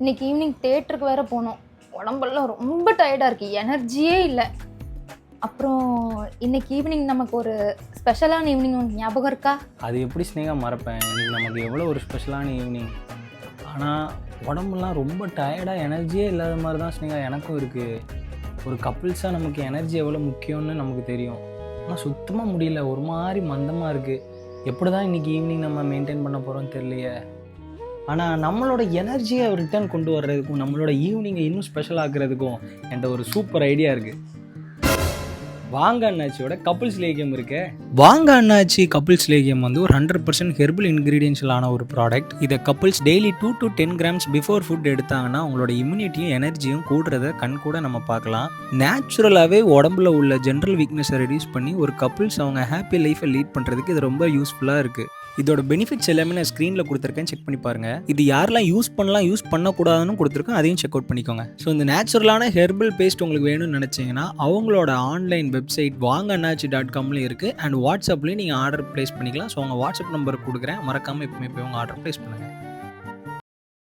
இன்னைக்கு ஈவினிங் தியேட்டருக்கு வேற போனோம். உடம்பெல்லாம் ரொம்ப டயர்டா இருக்கு. எனர்ஜியே இல்ல. அப்புறம் இன்னைக்கு ஈவினிங் நமக்கு ஒரு ஸ்பெஷலான ஈவினிங் உனக்கு ஞாபகம் இருக்கா? அது எப்படி ஸ்னேகா மறப்பேன்? இன்னைக்கு நமக்கு எவ்வளோ ஒரு ஸ்பெஷலான ஈவினிங். ஆனால் உடம்புலாம் ரொம்ப டயர்டாக எனர்ஜியே இல்லாத மாதிரி தான் ஸ்னேகா எனக்கும் இருக்குது. ஒரு கப்புள்ஸாக நமக்கு எனர்ஜி எவ்வளோ முக்கியம்னு நமக்கு தெரியும். ஆனால் சுத்தமாக முடியல, ஒரு மாதிரி மந்தமாக இருக்குது. எப்படி தான் இன்றைக்கி ஈவினிங் நம்ம மெயின்டைன் பண்ண போகிறோம்னு தெரியலையே. ஆனால் நம்மளோட எனர்ஜியை ரிட்டர்ன் கொண்டு வர்றதுக்கும் நம்மளோட ஈவினிங்கை இன்னும் ஸ்பெஷல் ஆக்குறதுக்கும் என்கிட்ட ஒரு சூப்பர் ஐடியா இருக்குது. வாங்க அண்ணாச்சியோட கப்புள்ஸ் லேகியம் இருக்கு. வாங்க அண்ணாச்சி கப்புள்ஸ் லேகியம் வந்து ஒரு 100% ஹெர்பல் இன்கிரீடியன்ஸிலான ஒரு ப்ராடக்ட். இதை couples daily 2 to 10 grams before food எடுத்தாங்கன்னா உங்களோட இம்யூனிட்டியும் எனர்ஜியும் கூடுறத கண் கூட நம்ம பார்க்கலாம். நேச்சுரலாகவே உடம்புல உள்ள ஜென்ரல் வீக்னஸை ரெடியூஸ் பண்ணி ஒரு கப்புள்ஸ் அவங்க ஹாப்பி லைஃப்பை லீட் பண்ணுறதுக்கு இது ரொம்ப யூஸ்ஃபுல்லாக இருக்குது. இதோட பெனிஃபிட்ஸ் எல்லாமே நான் ஸ்க்ரீனில் கொடுத்துருக்கேன், செக் பண்ணி பாருங்கள். இது யாரெல்லாம் யூஸ் பண்ணலாம் யூஸ் பண்ணக்கூடாதுன்னு கொடுத்துருக்கேன், அதையும் செக் அவுட் பண்ணிக்கோங்க. ஸோ இந்த நேச்சுரலான ஹெர்பல் பேஸ்ட் உங்களுக்கு வேணும்னு நினச்சிங்கன்னா அவங்களோட ஆன்லைன் வெப்சைட் வாங்கண்ணாச்சி.comல இருக்குது. அண்ட் வாட்ஸ்அப்லேயும் நீங்கள் ஆர்டர் ப்ளேஸ் பண்ணிக்கலாம். ஸோ உங்கள் வாட்ஸ்அப் நம்பர் கொடுக்குறேன், மறக்காமல் எப்பவுமே போய் உங்கள் ஆர்டர் ப்ளேஸ் பண்ணுங்கள்.